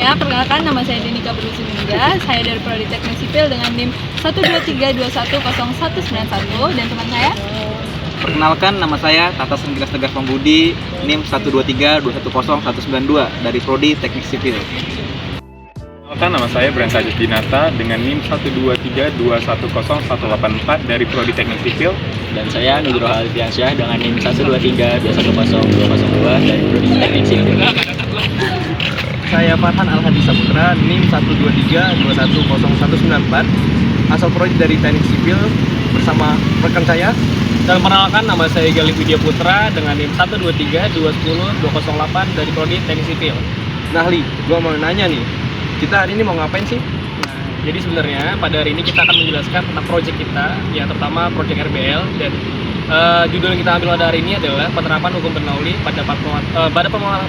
selanjutnya, perkenalkan nama saya Denika Berusiningga. Saya dari Prodi Teknik Sipil dengan NIM 123210191 dan teman saya. Perkenalkan, nama saya Tata Senggilas Tegar Pambudi, NIM 123210192 dari Prodi Teknik Sipil. Perkenalkan, nama saya Brenta Justinata dengan NIM 123210184 dari Prodi Teknik Sipil. Dan saya Nugroho Alfiansyah dengan NIM 123210202 dari Prodi Teknik Sipil. Saya Farhan Al-Hadi Saputra, NIM 123210194, asal prodi dari Teknik Sipil bersama rekan saya. Dan perkenalkan, nama saya Galih Widya Putra dengan NIM 123210208 dari Prodi Teknik Sipil. Nah Li, gua mau nanya nih, kita hari ini mau ngapain sih? Jadi sebenarnya pada hari ini kita akan menjelaskan tentang proyek kita, ya terutama proyek RBL, dan judul yang kita ambil pada hari ini adalah penerapan hukum Bernoulli pada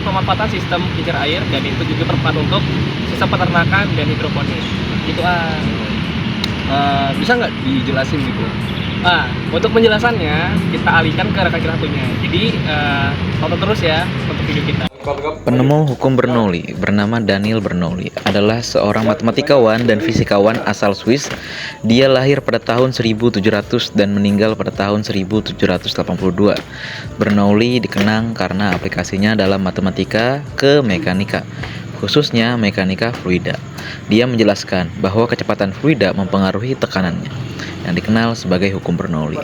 pemanfaatan sistem kincir air, dan itu juga bermanfaat untuk sistem peternakan dan hidroponik. Itu Bisa nggak dijelasin gitu? untuk penjelasannya kita alihkan ke rekan kita satunya. Jadi tonton terus ya untuk video kita. Penemu hukum Bernoulli bernama Daniel Bernoulli adalah seorang matematikawan dan fisikawan asal Swiss. Dia lahir pada tahun 1700 dan meninggal pada tahun 1782. Bernoulli dikenang karena aplikasinya dalam matematika ke mekanika, khususnya mekanika fluida. Dia menjelaskan bahwa kecepatan fluida mempengaruhi tekanannya, yang dikenal sebagai hukum Bernoulli.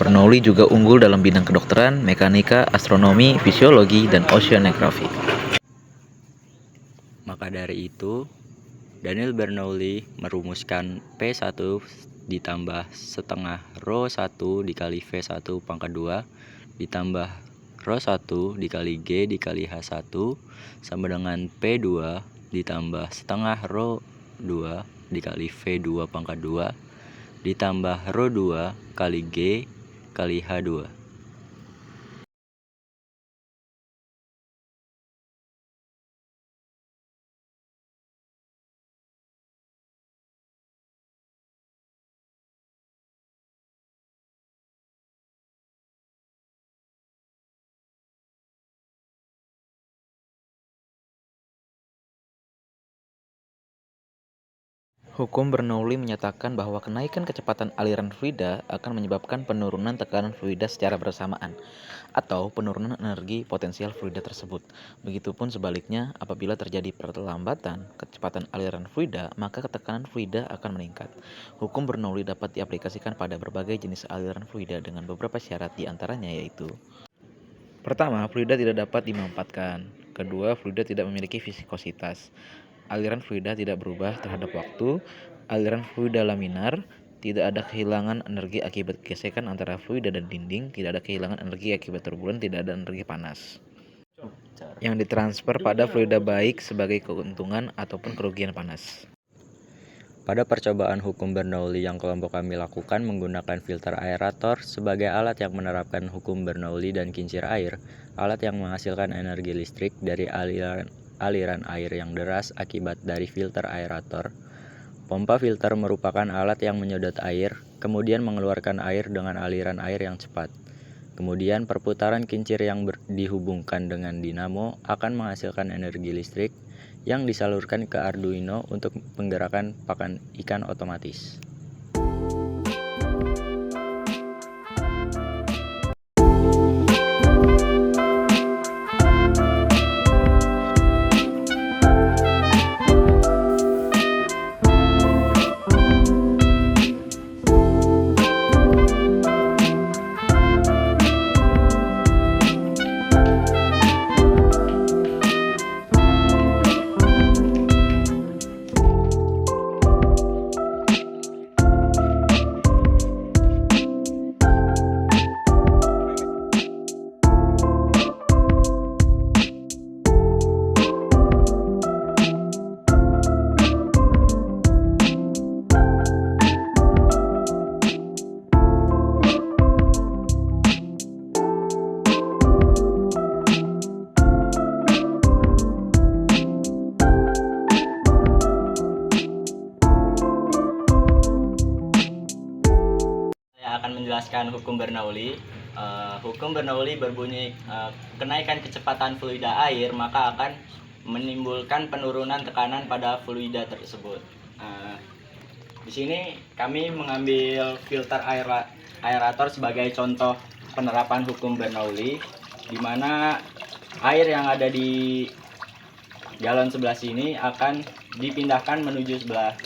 Bernoulli juga unggul dalam bidang kedokteran, mekanika, astronomi, fisiologi, dan oceanografi. Maka dari itu, Daniel Bernoulli merumuskan P1 ditambah setengah rho 1 dikali V1 pangkat 2 ditambah rho 1 dikali G dikali H1 sama dengan P2 ditambah setengah rho 2 dikali V2 pangkat 2 ditambah rho 2 kali G kali H2. Hukum Bernoulli menyatakan bahwa kenaikan kecepatan aliran fluida akan menyebabkan penurunan tekanan fluida secara bersamaan, atau penurunan energi potensial fluida tersebut. Begitupun sebaliknya, apabila terjadi perlambatan kecepatan aliran fluida, maka tekanan fluida akan meningkat. Hukum Bernoulli dapat diaplikasikan pada berbagai jenis aliran fluida dengan beberapa syarat, diantaranya yaitu: pertama, fluida tidak dapat dimanfaatkan. Kedua, fluida tidak memiliki viskositas. Aliran fluida tidak berubah terhadap waktu. Aliran fluida laminar. Tidak ada kehilangan energi akibat gesekan antara fluida dan dinding. Tidak ada kehilangan energi akibat turbulen. Tidak ada energi panas yang ditransfer pada fluida, baik sebagai keuntungan ataupun kerugian panas. Pada percobaan hukum Bernoulli yang kelompok kami lakukan menggunakan filter aerator sebagai alat yang menerapkan hukum Bernoulli dan kincir air, alat yang menghasilkan energi listrik dari aliran air yang deras akibat dari filter aerator. Pompa filter merupakan alat yang menyedot air, kemudian mengeluarkan air dengan aliran air yang cepat. Kemudian perputaran kincir yang dihubungkan dengan dinamo akan menghasilkan energi listrik yang disalurkan ke Arduino untuk penggerakan pakan ikan otomatis. Akan menjelaskan hukum Bernoulli. Hukum Bernoulli berbunyi kenaikan kecepatan fluida air maka akan menimbulkan penurunan tekanan pada fluida tersebut. Di sini kami mengambil filter aerator sebagai contoh penerapan hukum Bernoulli, di mana air yang ada di galon sebelah sini akan dipindahkan menuju sebelah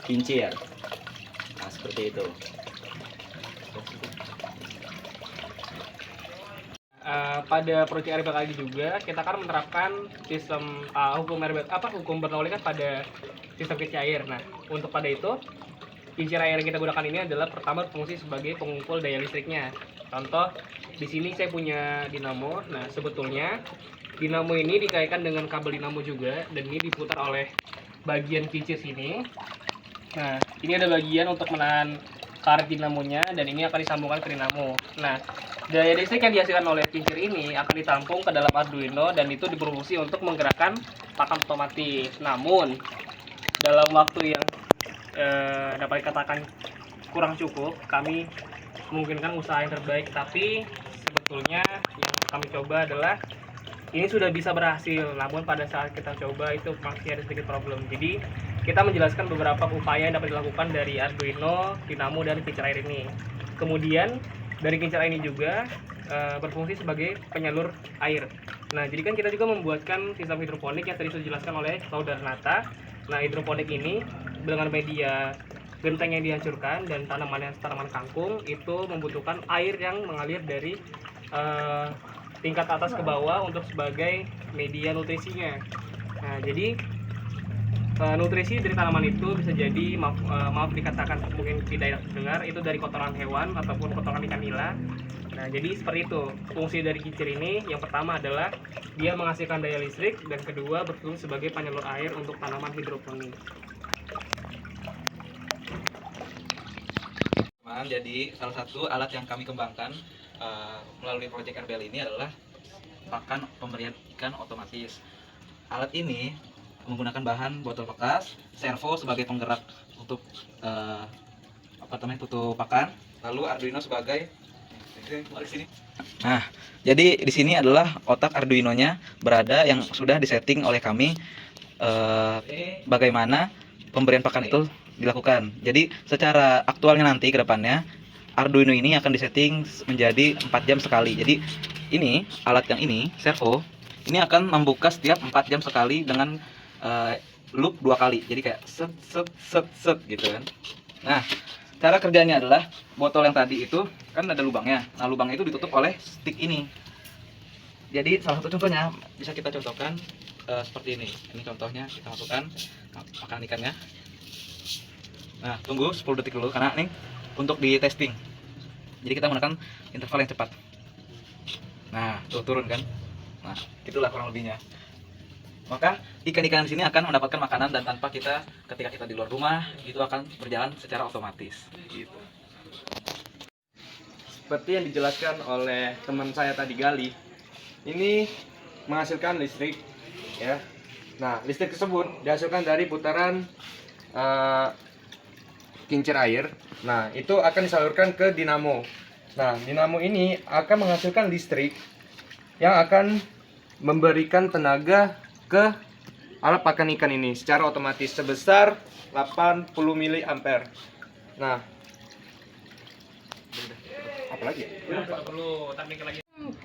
kincir. Nah, seperti itu. Pada proyek RBL kali ini juga kita akan menerapkan sistem hukum Bernoulli kan pada sistem kincir air. Nah, untuk pada itu kincir air yang kita gunakan ini adalah pertama berfungsi sebagai pengumpul daya listriknya. Contoh, di sini saya punya dinamo. Nah, sebetulnya dinamo ini dikaitkan dengan kabel dinamo juga, dan ini diputar oleh bagian kincir sini. Nah, ini ada bagian untuk menahan karet dinamonya, dan ini akan disambungkan ke dinamo. Nah, daya listrik yang dihasilkan oleh kincir ini akan ditampung ke dalam Arduino, dan itu berfungsi untuk menggerakkan pakan otomatis. Namun, dalam waktu yang dapat dikatakan kurang cukup, kami memungkinkan usaha yang terbaik, tapi sebetulnya yang kami coba adalah ini sudah bisa berhasil, namun pada saat kita coba itu masih ada sedikit problem. Jadi kita menjelaskan beberapa upaya yang dapat dilakukan dari Arduino, dinamo, dan kincir air ini. Kemudian dari kincir air ini juga berfungsi sebagai penyalur air. Nah, jadi kan kita juga membuatkan sistem hidroponik yang tadi sudah dijelaskan oleh Saudara Nata. Nah, hidroponik ini dengan media genteng yang dihancurkan dan tanaman kangkung itu membutuhkan air yang mengalir dari tingkat atas ke bawah untuk sebagai media nutrisinya. Nah, jadi nutrisi dari tanaman itu bisa jadi maaf dikatakan mungkin tidak terdengar, itu dari kotoran hewan ataupun kotoran ikan nila. Nah, jadi seperti itu fungsi dari kincir ini. Yang pertama adalah dia menghasilkan daya listrik, dan kedua berfungsi sebagai penyalur air untuk tanaman hidroponik. Jadi salah satu alat yang kami kembangkan melalui proyek RBL ini adalah pakan pemberian ikan otomatis. Alat ini menggunakan bahan botol bekas, servo sebagai penggerak untuk tutup pakan, lalu Arduino sebagai Nah, jadi di sini adalah otak Arduino-nya berada yang sudah disetting oleh kami bagaimana pemberian pakan itu dilakukan. Jadi secara aktualnya nanti ke depannya Arduino ini akan disetting menjadi 4 jam sekali. Jadi ini alat yang ini servo ini akan membuka setiap 4 jam sekali dengan loop 2 kali. Jadi kayak set set set set gitu kan. Nah, cara kerjanya adalah botol yang tadi itu kan ada lubangnya. Nah, lubangnya itu ditutup oleh stick ini. Jadi salah satu contohnya bisa kita contohkan seperti ini. Ini contohnya kita masukkan makanan ikannya. Nah, tunggu 10 detik dulu karena ini untuk di testing. Jadi kita menggunakan interval yang cepat. Nah, tuh turun kan. Nah, itulah kurang lebihnya. Maka ikan-ikan di sini akan mendapatkan makanan, dan tanpa ketika kita di luar rumah itu akan berjalan secara otomatis gitu. Seperti yang dijelaskan oleh teman saya tadi Gali, ini menghasilkan listrik ya. Nah, listrik tersebut dihasilkan dari putaran kincir air. Nah, itu akan disalurkan ke dinamo. Nah, dinamo ini akan menghasilkan listrik yang akan memberikan tenaga ke alat pakan ikan ini secara otomatis sebesar 80 mA. Nah, apa lagi ya?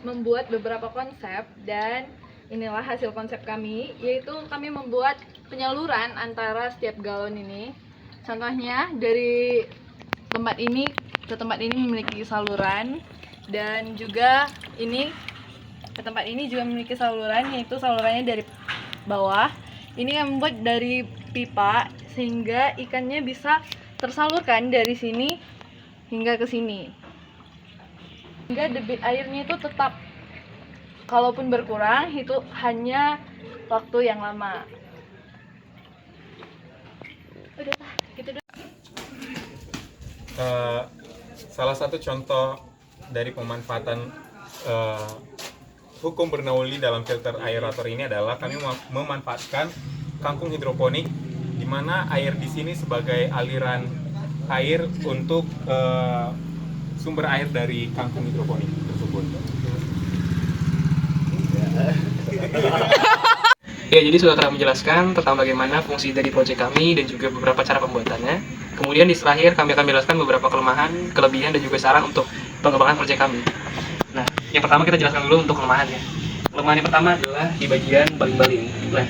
Membuat beberapa konsep, dan inilah hasil konsep kami, yaitu kami membuat penyaluran antara setiap galon ini. Contohnya dari tempat ini ke tempat ini memiliki saluran, dan juga ini ke tempat ini juga memiliki saluran, yaitu salurannya dari bawah. Ini yang membuat dari pipa sehingga ikannya bisa tersalurkan dari sini hingga ke sini. Hingga debit airnya itu tetap, kalaupun berkurang itu hanya waktu yang lama. Udah gitu doang. Salah satu contoh dari pemanfaatan hukum Bernoulli dalam filter aerator ini adalah kami memanfaatkan kangkung hidroponik, di mana air di sini sebagai aliran air untuk sumber air dari kangkung hidroponik tersebut. Ya, jadi sudah telah menjelaskan tentang bagaimana fungsi dari proyek kami dan juga beberapa cara pembuatannya. Kemudian di terakhir kami akan menjelaskan beberapa kelemahan, kelebihan, dan juga saran untuk pengembangan proyek kami. Nah, yang pertama kita jelaskan dulu untuk kelemahannya. Kelemahan yang pertama adalah di bagian baling-baling. Nah,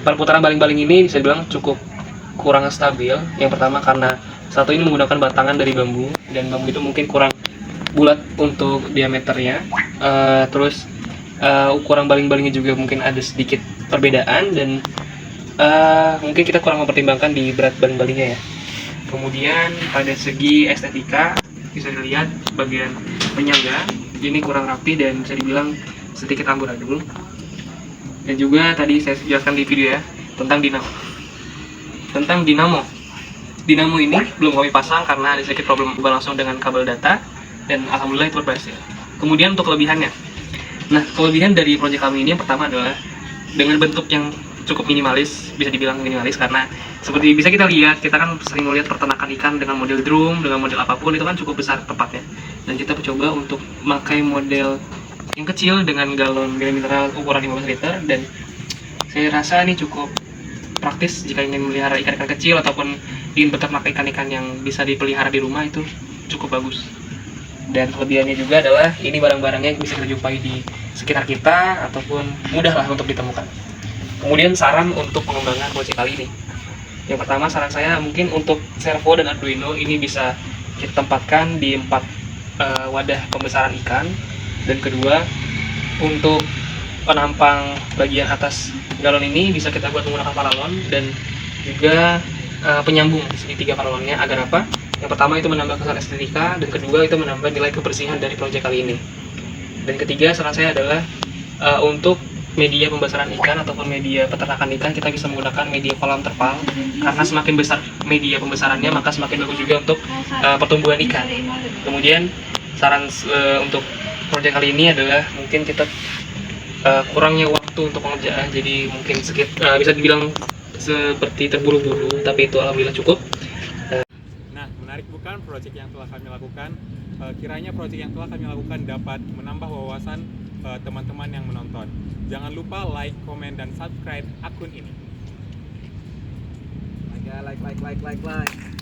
perputaran baling-baling ini bisa dibilang cukup kurang stabil. Yang pertama karena satu ini menggunakan batangan dari bambu, dan bambu itu mungkin kurang bulat untuk diameternya. Terus ukuran baling-balingnya juga mungkin ada sedikit perbedaan, dan mungkin kita kurang mempertimbangkan di berat baling-balingnya ya. Kemudian pada segi estetika bisa dilihat bagian penyangga ini kurang rapi dan bisa dibilang sedikit amburadul. Dan juga tadi saya jelaskan di video ya tentang dinamo. Dinamo ini belum kami pasang karena ada sedikit problem langsung dengan kabel data, dan alhamdulillah itu berhasil. Kemudian untuk kelebihannya. Nah, kelebihan dari proyek kami ini yang pertama adalah dengan bentuk yang cukup minimalis, bisa dibilang minimalis karena seperti bisa kita lihat, kita kan sering melihat peternakan ikan dengan model drum, dengan model apapun itu kan cukup besar tempatnya. Dan kita mencoba untuk memakai model yang kecil dengan galon mineral ukuran 15 liter, dan saya rasa ini cukup praktis jika ingin melihara ikan-ikan kecil ataupun ingin beternak ikan-ikan yang bisa dipelihara di rumah, itu cukup bagus. Dan kelebihannya juga adalah ini barang-barangnya bisa kita jumpai di sekitar kita ataupun mudah lah untuk ditemukan. Kemudian saran untuk pengembangan proyek kali ini. Yang pertama saran saya mungkin untuk servo dan Arduino ini bisa kita tempatkan di 4 wadah pembesaran ikan. Dan kedua, untuk penampang bagian atas galon ini bisa kita buat menggunakan paralon dan juga penyambung di segitiga paralonnya. Agar apa? Yang pertama itu menambah kesan estetika, dan kedua itu menambah nilai kebersihan dari proyek kali ini. Dan ketiga saran saya adalah untuk media pembesaran ikan ataupun media peternakan ikan kita bisa menggunakan media kolam terpal, karena semakin besar media pembesarannya maka semakin bagus juga untuk pertumbuhan ikan. Kemudian saran untuk proyek kali ini adalah mungkin kita kurangnya waktu untuk pengerjaan, jadi mungkin bisa dibilang seperti terburu-buru, tapi itu alhamdulillah cukup. Nah, menarik bukan proyek yang telah kami lakukan? Kiranya proyek yang telah kami lakukan dapat menambah wawasan teman-teman yang menonton. Jangan lupa like, komen, dan subscribe akun ini. Like.